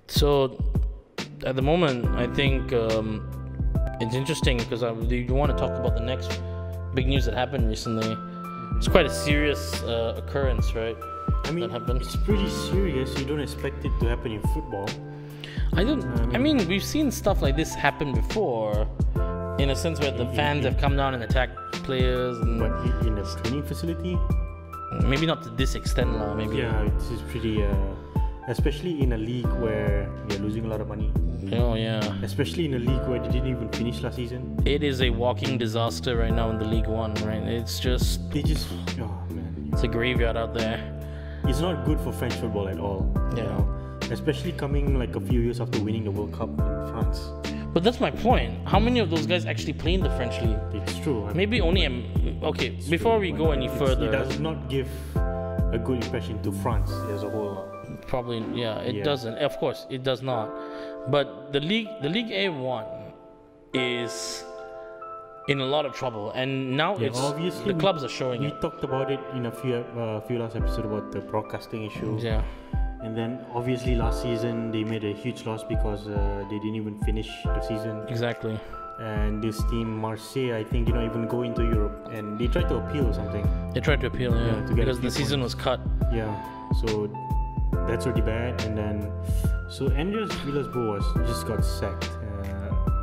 So at the moment, I think it's interesting because you want to talk about the next big news that happened recently. It's quite a serious occurrence, right? I mean, that happened. it's pretty serious. You don't expect it to happen in football. I mean, we've seen stuff like this happen before, in a sense where the fans have come down and attacked players. But in a training facility? Maybe not to this extent, lah. Maybe. Yeah, it's pretty. Especially in a league where they're losing a lot of money. Oh yeah. Especially in a league where they didn't even finish last season. It is a walking disaster right now in the League One, right? It's just. Oh man. It's a graveyard out there. It's not good for French football at all. Yeah. You know? Especially coming like a few years after winning the World Cup in France. But that's my point. How many of those guys actually play in the French league? It's true. Maybe only. Okay, before we go any further, it does not give a good impression to France as a whole. Probably, yeah, it doesn't. Of course, it does not. But the League A1 is in a lot of trouble, and now the clubs are showing it. We talked about it in a few last episodes about the broadcasting issue. Yeah. And then obviously last season they made a huge loss because they didn't even finish the season. Exactly. And this team Marseille, I think, did not even go into Europe, and they tried to appeal or something. They tried to appeal, yeah, because the season was cut. Yeah. So that's really bad. And then so Andres Villas Boas just got sacked.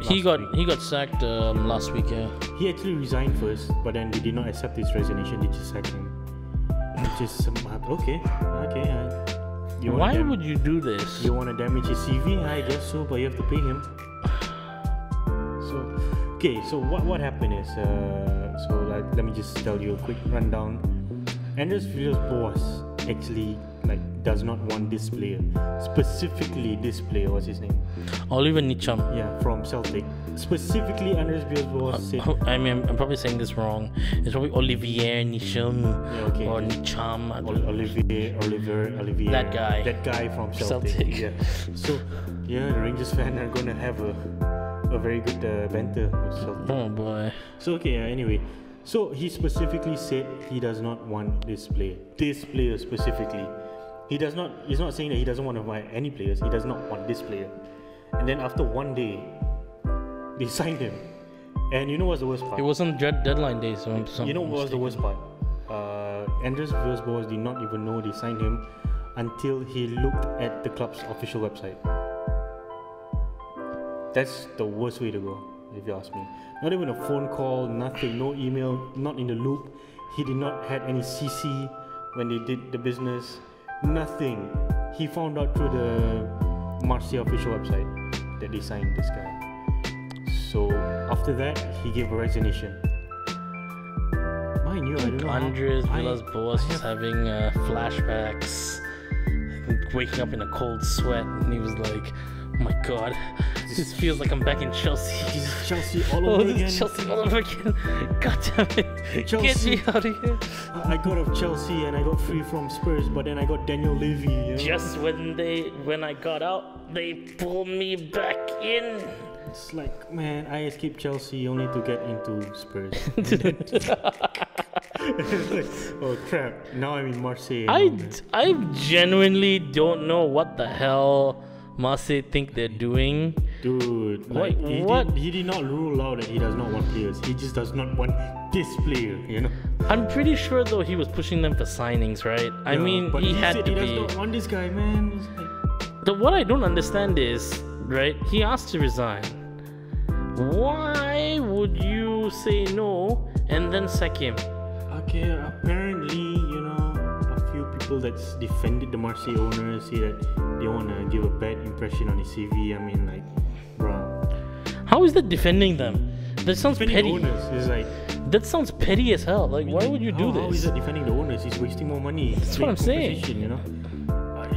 He got sacked last week. Yeah. He actually resigned first, but then they did not accept his resignation. They just sacked him. Just okay. Why would you do this? You want to damage his CV? I guess so, but you have to pay him. So what happened is let me just tell you a quick rundown. Andres Villas Boas actually does not want this player, specifically this player. What's his name? Oliver Nicham. Yeah, from Celtic. Specifically, Andres Villas Boas said. I mean, I'm probably saying this wrong. It's probably Olivier Nicham or Nicham. Olivier. That guy from Celtic. Yeah. So yeah, the Rangers fan are gonna have a very good banter with Celtic. Oh boy. So anyway. So he specifically said he does not want this player. This player specifically. He's not saying that he doesn't want to buy any players. He does not want this player. And then after one day, they signed him. And you know what's the worst part? It wasn't deadline day, so you know what was the worst part? Andres Villas Boas did not even know they signed him until he looked at the club's official website. That's the worst way to go, if you ask me. Not even a phone call, nothing, no email, not in the loop. He did not have any CC when they did the business. Nothing. He found out through the Marseille official website that they signed this guy. So after that, he gave a resignation. Mind you, I don't know. Andres Villas Boas is having flashbacks, waking up in a cold sweat, and he was like, "Oh my God, this feels like I'm back in Chelsea. This is Chelsea all over again. Chelsea all over again. God damn it. Chelsea. Get me out of here." I got off Chelsea and I got free from Spurs, but then I got Daniel Levy. You know? Just when I got out, they pulled me back in. It's like, man, I escaped Chelsea only to get into Spurs. It's like, oh crap, now I'm in Marseille. I genuinely don't know what the hell Marseille think they're doing. Dude, like, he did not rule out that he does not want players. He just does not want this player, you know. I'm pretty sure though he was pushing them for signings, right? Yeah, I mean, but he had said to he be. Does not want this guy, man. What I don't understand is, right? He asked to resign. Why would you say no and then sack him? Okay, apparently, you know, a few people that's defended the Marseille owners say that they want to give a bad impression on his CV. I mean, like, bro. How is that defending them? That sounds petty. Owners is like, that sounds petty as hell. Like, why would you do this? How is that defending the owners? He's wasting more money. That's what I'm saying. You know,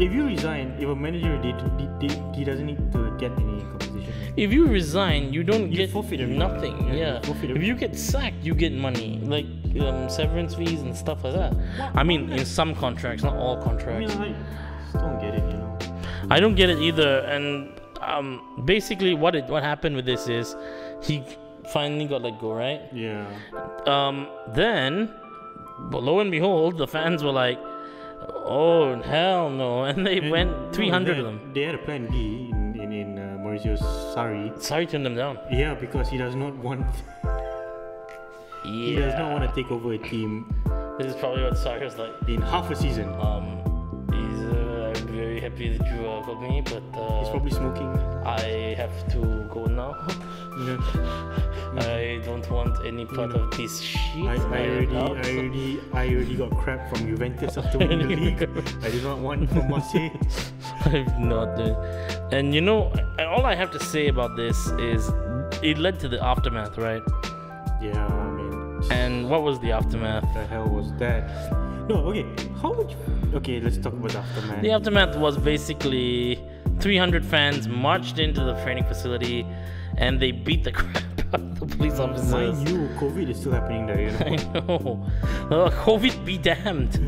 if you resign, if a manager he doesn't need to get any compensation. If you resign, you don't get nothing. Yeah. If you get sacked, you get money, like severance fees and stuff like that. I mean, in some contracts, not all contracts. I mean, I just don't get it, you know. I don't get it either. And basically, what happened with this is he finally got let go, right? Yeah. Then, but lo and behold, the fans were like, Oh hell no! And they went 300 of them. They had a plan B in Mauricio Sarri. Sarri turned them down. Yeah, because he does not want. He does not want to take over a team. This is probably what Sarri was like. In half a season. I'm very happy that you called me, but he's probably smoking. I have to go now. Yeah. I don't want any part of this shit. I already got crap from Juventus after winning the league. I did not want from Marseille. I've not done. And you know, all I have to say about this is it led to the aftermath, right? Yeah, I mean. And what was the aftermath? What the hell was that? No, okay. How would you... Okay, let's talk about the aftermath. The aftermath was basically 300 fans marched into the training facility and they beat the crap out of the police officers. Mind you, COVID is still happening there, you know? I know. COVID be damned.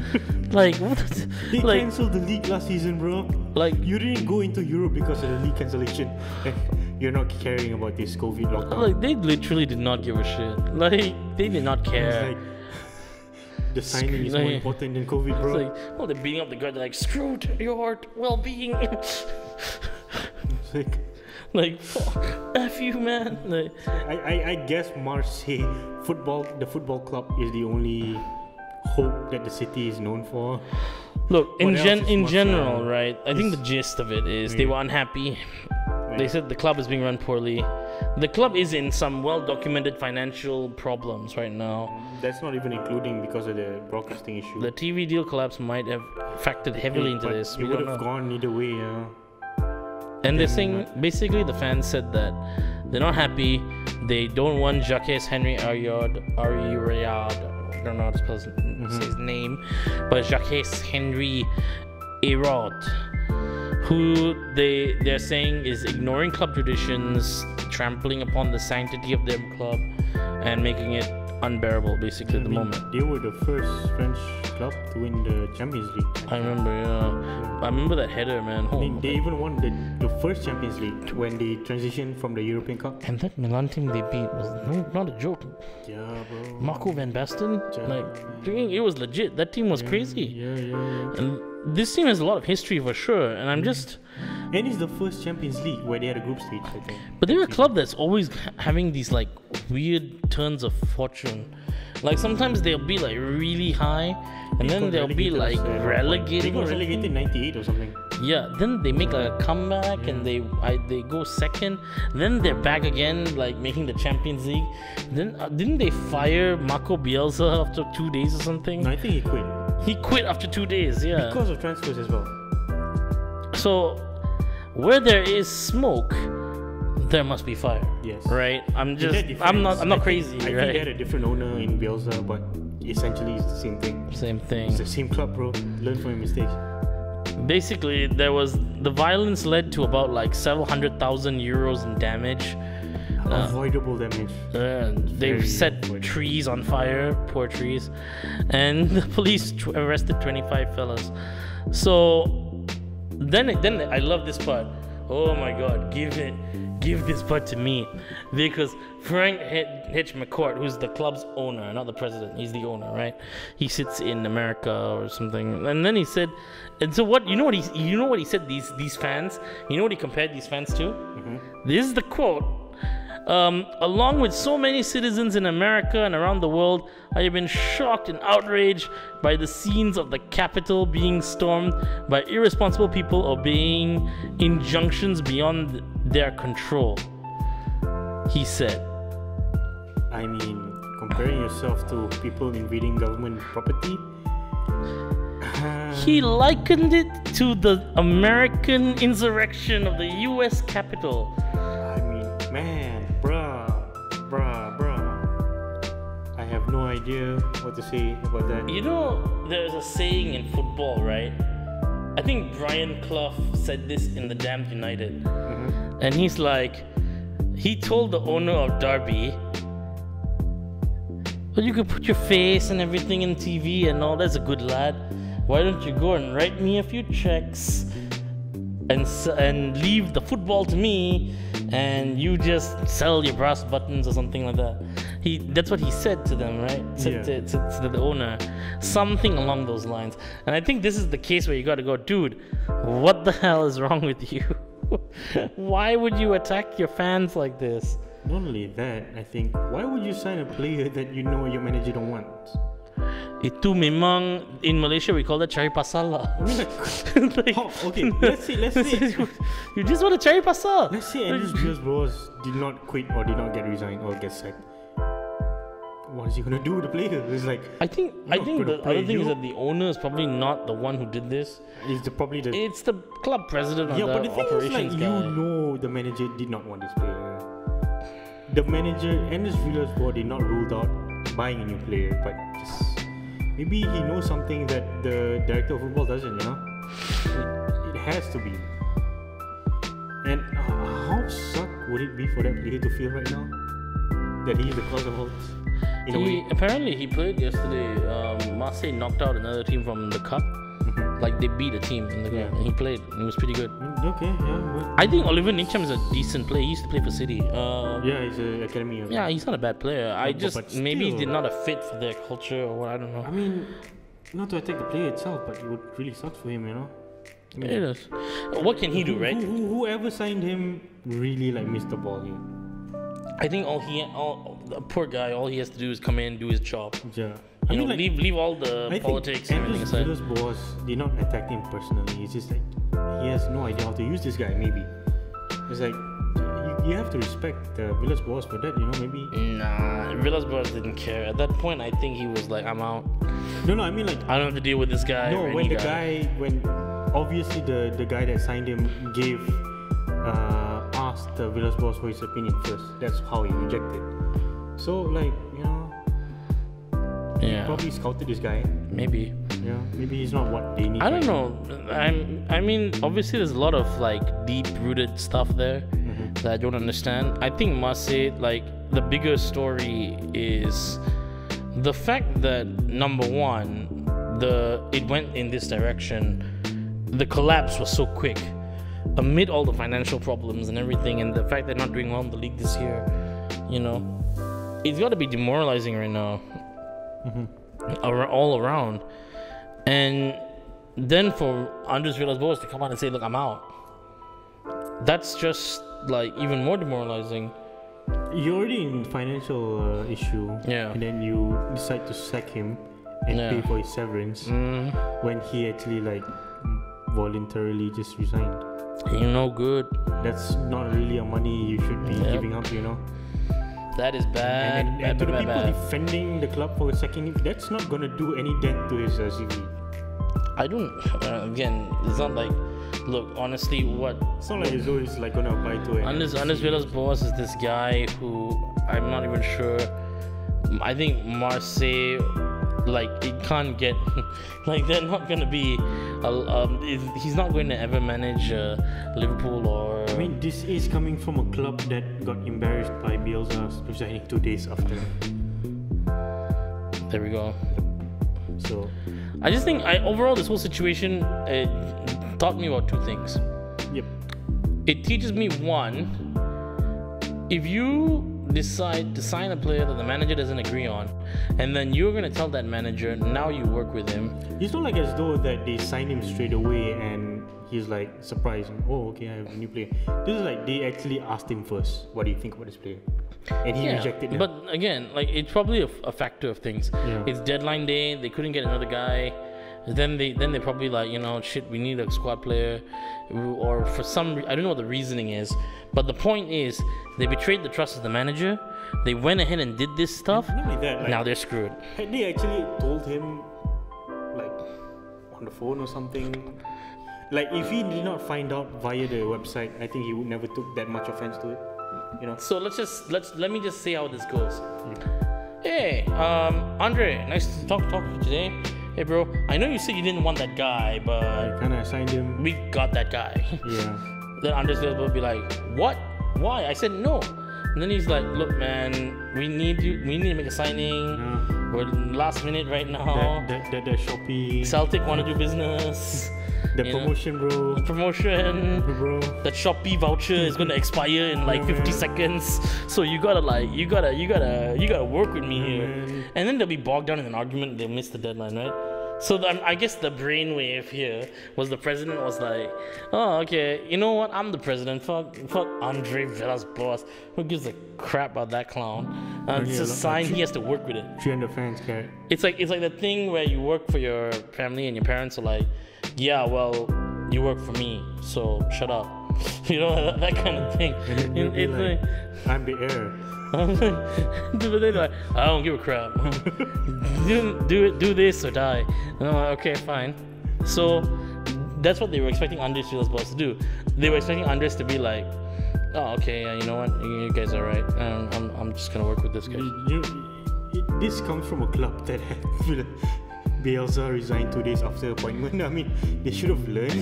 Like, what? They cancelled the league last season, bro. Like, you didn't go into Europe because of the league cancellation. You're not caring about this COVID lockdown. Like, they literally did not give a shit. Like, they did not care. It's like, the signing is more important than COVID, bro. It's like, oh, they're beating up the guard. They're like, screw your well-being. Like, fuck, F you, man. Like, I guess Marseille the football club is the only hope that the city is known for. Look, in general, right? I think the gist of it is they were unhappy. They said the club is being run poorly. The club is in some well-documented financial problems right now. That's not even including because of the broadcasting issue. The TV deal collapse might have factored heavily into this. It would have gone either way, yeah. And they're saying, basically the fans said that they're not happy. They don't want Jacques Henry Ariad. I don't know how to say his name, but Jacques Henry Ariad, who they're saying is ignoring club traditions, trampling upon the sanctity of their club, and making it unbearable basically at the moment. They were the first French club to win the Champions League. I remember, yeah. I remember that header, man. They even won the first Champions League when they transitioned from the European Cup. And that Milan team they beat was not a joke. Yeah, bro. Marco van Basten, it was legit. That team was crazy. Yeah. And this team has a lot of history for sure, and I'm just... And it's the first Champions League where they had a group stage, I think. But they're a club that's always having these like weird turns of fortune. Like sometimes they'll be like really high, and then they'll be like relegated. They got relegated in '98 or something. Yeah, then they make like a comeback and they go second. Then they're back again, like making the Champions League. Then didn't they fire Marco Bielsa after 2 days or something? No, I think he quit. He quit after 2 days. Yeah, because of transfers as well. So where there is smoke, there must be fire. Yes. Right? I'm not crazy, I think they had a different owner in Bielsa, but essentially it's the same thing. Same thing. It's the same club, bro. Learn from your mistakes. Basically, the violence led to about like several €100,000 in damage. Avoidable damage. They set trees on fire, poor trees, and the police arrested 25 fellas. So then I love this part. Oh my God, give this part to me, because Frank Hitch McCourt, who's the club's owner, not the president, he's the owner, right? He sits in America or something, and then he said, and so what? You know what he said? These fans, you know what he compared these fans to? This is the quote. Along with so many citizens in America and around the world, I have been shocked and outraged by the scenes of the Capitol being stormed by irresponsible people obeying injunctions beyond their control. He said. I mean, comparing yourself to people invading government property? He likened it to the American insurrection of the US Capitol. I mean, man. Bruh. I have no idea what to say about that. You know, there's a saying in football, right? I think Brian Clough said this in The Damned United. And he's like, he told the owner of Derby, well, you could put your face and everything in TV and all, that's a good lad. Why don't you go and write me a few checks and leave the football to me, and you just sell your brass buttons or something like that. That's what he said to them, right? Said to the owner, something along those lines. And I think this is the case where you got to go, dude, what the hell is wrong with you? Why would you attack your fans like this? Not only that, I think, why would you sign a player that you know your manager don't want? Itu memang, in Malaysia we call that cari pasal lah. I mean, like, okay, let's say you just want to cari pasal. Let's say Andres Villas Boas did not quit or did not get resigned or get sacked. What is he gonna do with the player? It's like, I think the other thing is that the owner is probably not the one who did this. It's the club president or but the the thing operations is, like, guy. you know, the manager did not want this player. The manager, Andres Villas Boas, did not rule out buying a new player, but just maybe he knows something that the director of football doesn't. You know, it has to be. And how sucked would it be for that player to feel right now that he's the cause of all this? Apparently he played yesterday. Marseille knocked out another team from the cup. Like they beat a team in the cup, and he played. And it was pretty good. Okay, yeah. I think Oliver Nicham is a decent player. He used to play for City. He's an academy. Yeah, he's not a bad player. But maybe he still, did not a fit for their culture or what. I don't know. I mean, not to attack the player itself, but it would really suck for him, you know. I mean, it is. What can he do, right? Whoever signed him really like missed the ball here. I think the poor guy, all he has to do is come in, do his job. Yeah. Leave all the politics and everything aside. Andres Villas Boas did not attack him personally. It's just like he has no idea how to use this guy. Maybe it's like you have to respect Villas Boas for that. You know, maybe. Nah, Villas Boas didn't care at that point. I think he was like, I'm out. No, I mean like I don't have to deal with this guy. No, when obviously the guy that signed him asked Villas Boas for his opinion first. That's how he rejected. So like, you know, he probably scouted this guy. Maybe. Yeah, maybe he's not what they need. I don't know. I mean, obviously there's a lot of like deep-rooted stuff there that I don't understand. I think Marseille, like, the bigger story is the fact that number one, it went in this direction. The collapse was so quick amid all the financial problems and everything, and the fact they're not doing well in the league this year. You know, it's got to be demoralizing right now. All around. And then for Andres Villas Boas to come out and say, look, I'm out, that's just like even more demoralizing. You're already in financial issue, and then you decide to sack him and pay for his severance when he actually like voluntarily just resigned. You're no good. That's not really a money you should be giving up, you know. That is bad. And to the people defending the club for sacking him, that's not gonna do any dent to his CV. I don't. Again, it's not like. Look, honestly, it's not like as though it's like gonna apply to it. Andres Villas Boas is this guy who I'm not even sure. I think Marseille, like, it can't get, like, they're not gonna be. He's not going to ever manage Liverpool or. I mean, this is coming from a club that got embarrassed by Bielsa resigning 2 days after. There we go. So, I just think overall this whole situation taught me about two things. Yep. It teaches me, one, if you decide to sign a player that the manager doesn't agree on, and then you're going to tell that manager, now you work with him. It's not like as though that they signed him straight away and he's like surprised. Oh, okay, I have a new player. This is like they actually asked him first, what do you think about this player? And he rejected them. But again, like, it's probably a factor of things. Yeah. It's deadline day, they couldn't get another guy. Then they probably like, you know, shit, we need a squad player, or for some I don't know what the reasoning is, but the point is they betrayed the trust of the manager. They went ahead and did this stuff. Not only that, like, now they're screwed. Had they actually told him, like, on the phone or something, like, if he did not find out via the website, I think he would never took that much offense to it, you know. So let me just say how this goes. Hey, Andre, nice to talk to you today. Hey bro, I know you said you didn't want that guy, but I kinda assigned him. We got that guy. Yeah. Then Andres will be like, what? Why? I said no. And then he's like, look man, we need to make a signing. Yeah. We're last minute right now. That Shopee. Celtic want to do business. The you know? promotion, bro. Promotion. Bro. That Shopee voucher is gonna expire in like 50 seconds, so you gotta work with me here. Man. And then they'll be bogged down in an argument. They'll miss the deadline, right? So I guess the brainwave here was the president was like, oh, okay, you know what? I'm the president. Fuck Andres Villas Boas. Who gives a crap about that clown? It's a sign he has to work with it. 300 fans, carrot. It's like the thing where you work for your family and your parents are like, yeah, well, you work for me, so shut up. You know, that kind of thing. And then you'll be like, I'm the heir. But they're like, I don't give a crap. do this or die. And I'm like, okay, fine. So that's what they were expecting Andres Villas Boas to do. They were expecting Andres to be like, oh, okay, yeah, you know what, you guys are right. I'm just gonna work with this guy. This comes from a club that had Bielsa resigned 2 days after appointment. I mean, they should have learned.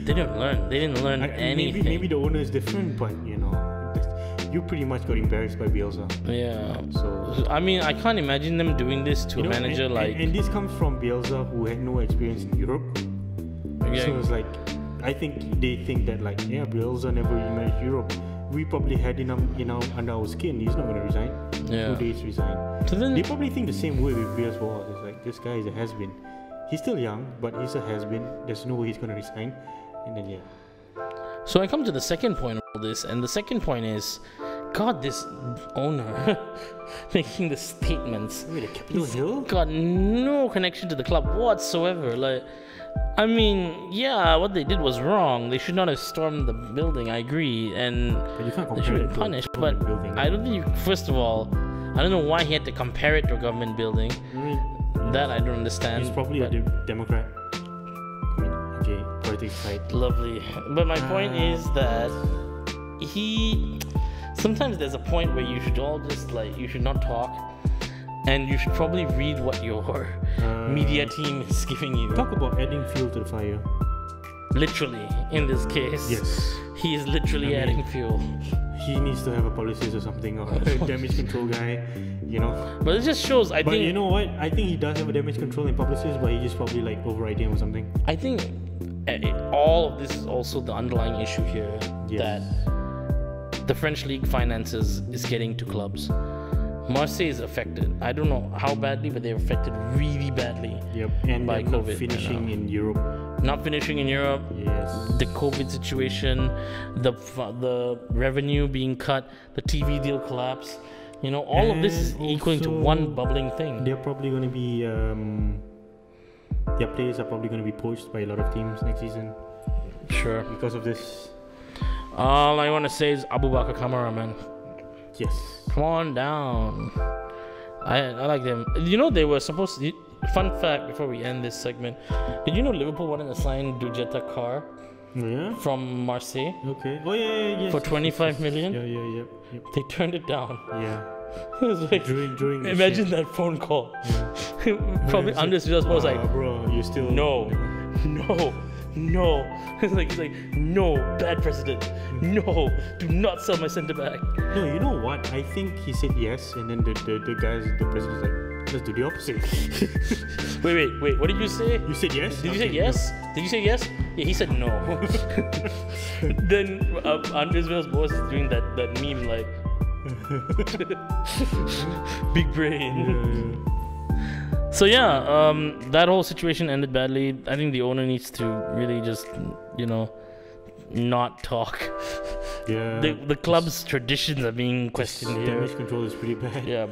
They didn't learn. They didn't learn anything. Maybe the owner is different, but you know, you pretty much got embarrassed by Bielsa. Yeah. So I mean, I can't imagine them doing this to a manager like. And this comes from Bielsa, who had no experience in Europe. Yeah. So it's like, I think they think that like, yeah, Bielsa never really managed Europe. We probably had under our skin. He's not going to resign. Yeah. 2 days resign. So then, They probably think the same way with Villas Boas. It's like, this guy is a has-been. He's still young, but he's a has-been. There's no way he's going to resign. And then, yeah. So I come to the second point of all this, and the second point is, God, this owner making the statements. Wait, the Capitol Hill? Got no connection to the club whatsoever. Like, I mean, yeah, what they did was wrong. They should not have stormed the building. I agree, and But you can't they should compare be it to a punished. But government building. I don't think you. First of all, I don't know why he had to compare it to a government building. I mean, That I don't understand. he's probably but- a Democrat. I mean, okay, politics side. Lovely. But my point is that sometimes there's a point where you should all just like, you should not talk, and you should probably read what your media team is giving you. Talk about adding fuel to the fire. Literally, in this case. Yes. He is literally I mean- adding fuel. He needs to have a publicist or something, or a damage control guy, you know. But it just shows, I But think, you know what? I think he does have a damage control and publicist, but he just probably like overriding him or something. I think all of this is also the underlying issue here, Yes. that the French league finances is getting to clubs. Marseille is affected. I don't know how badly, but they're affected really badly. Yep. And By they're not COVID finishing right now. in Europe. Not finishing in Europe, Yes. the COVID situation, the revenue being cut, the TV deal collapse. You know, all of this is And equaling to also, one bubbling thing. They're probably going to be their players are probably going to be poached by a lot of teams next season Sure. because of this. All I want to say is Abu Bakar Kamara, man. Yes. Come on down. I like them. You know, they were supposed to. Fun fact before we end this segment. Did you know Liverpool wanted to sign Dujeta Carr Oh, yeah. from Marseille Okay. Oh yeah. Yes. for yes, 25 yes, million? Yeah. They turned it down. Yeah. It was like, During the imagine shit. that phone call. Yeah. Probably It's like, Andres Villas Boas was like, bro, you still no. It's like, no, bad president. No, do not sell my centre back. No, you know what? I think he said yes, and then the guys, the president's like, let's do the opposite. Wait, what did you say? You said yes? Did you say Okay, yes? Did you say yes? Yeah, he said no. Then Andres Villas Boas is doing that meme like, big brain. Yeah. So yeah, that whole situation ended badly. I think the owner needs to really just, not talk. Yeah. The club's traditions are being questioned here. Damage control is pretty bad. Yeah,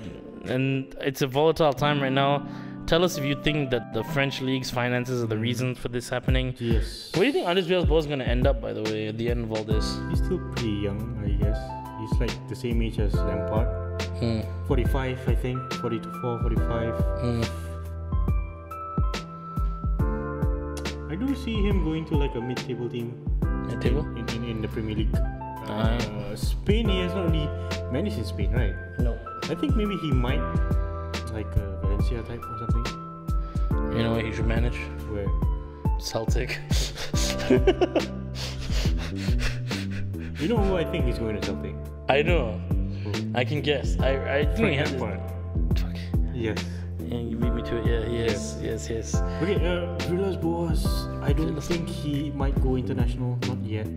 and it's a volatile time right now. Tell us if you think that the French league's finances are the reason for this happening. Yes. Where do you think Andres Villas Boas is going to end up, by the way, at the end of all this? He's still pretty young, I guess. He's like the same age as Lampard. 45, I think. 44, 45. I do see him going to like a mid-table team Table? in the Premier League. Spain, he has not really managed in Spain, right? No. I think maybe he might like a Valencia type or something. You know what he should manage? Where? Celtic. You know who I think is going to Celtic? I know. I can guess. I think he has. Lampard. Fuck. Yes. you beat me to it. Yeah, yes. Okay, Villas Boas, I don't think he might go international, not yet.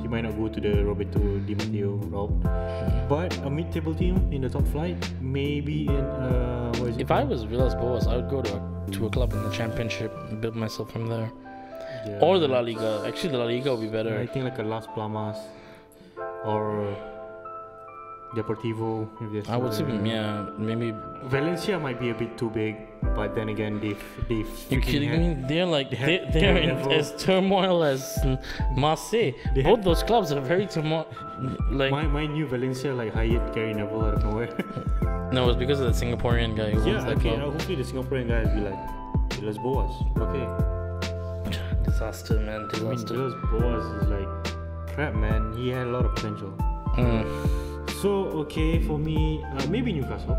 He might not go to the Roberto Di Matteo route. But a mid-table team in the top flight, maybe in what is it? If I was Villas Boas, I would go to a club in the Championship and build myself from there. Yeah. Or the La Liga. Actually, the La Liga would be better. I think like a Las Palmas or Deportivo. If there's I would say, there. yeah, maybe. Valencia might be a bit too big, but then again, they You kidding me? They're like they're in as turmoil as Marseille. Both those clubs are very turmoil. Like my new Valencia like hired Gary Neville out of nowhere. no, it's because of the Singaporean guy who owns that okay. club. Hopefully the Singaporean guys be like Villas Boas. Okay. Disaster, man. I mean, Disaster. Villas Boas is like crap, man. He had a lot of potential. So okay, for me, maybe Newcastle.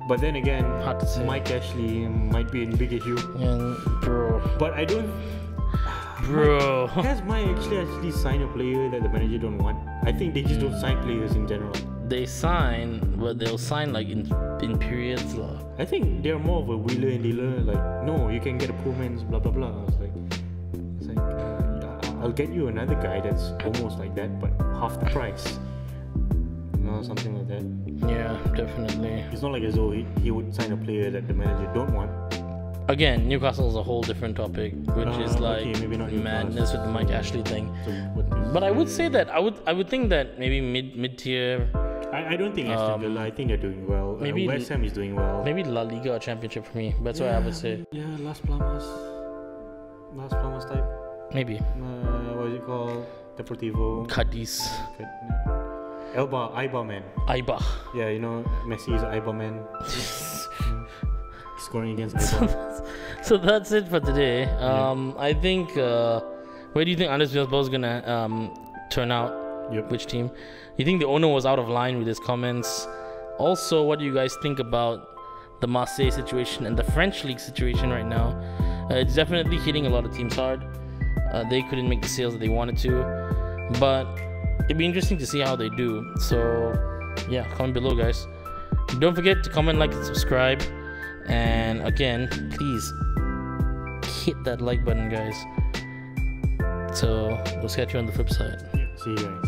But then again, Hard to say. Mike Ashley might be in bigger hue. Yeah, bro. But I don't. Bro. Has Mike actually signed a player that the manager don't want? I think they just don't sign players in general. They sign, but they'll sign like in periods. I think they're more of a wheeler and dealer. Like, no, you can get a poor man's blah blah blah. I was like, I'll get you another guy that's almost like that, but half the price. You know, something like that. Yeah, definitely. It's not like as though he would sign a player that the manager don't want. Again, Newcastle is a whole different topic, which is like maybe not madness with the Mike Ashley thing. So what But I would say that I would think that maybe mid tier, I don't think Aston Villa. I think they're doing well. maybe West Ham is doing well. maybe La Liga or Championship for me. That's what I would say. Yeah, Las Palmas type. Maybe What is it called? Deportivo. Cadiz, Aiba man. Aiba. Yeah, you know Messi is Aiba man. Scoring against Aiba. So that's it for today. I think. Where do you think Andres Villas Boas is gonna turn out? Yep. Which team? You think the owner was out of line with his comments? Also, what do you guys think about the Marseille situation and the French league situation right now? It's definitely hitting a lot of teams hard. They couldn't make the sales that they wanted to, but it'd be interesting to see how they do. So yeah, comment below, guys. Don't forget to comment, like, and subscribe, and again, please hit that like button, guys. So we'll catch you on the flip side. See you guys.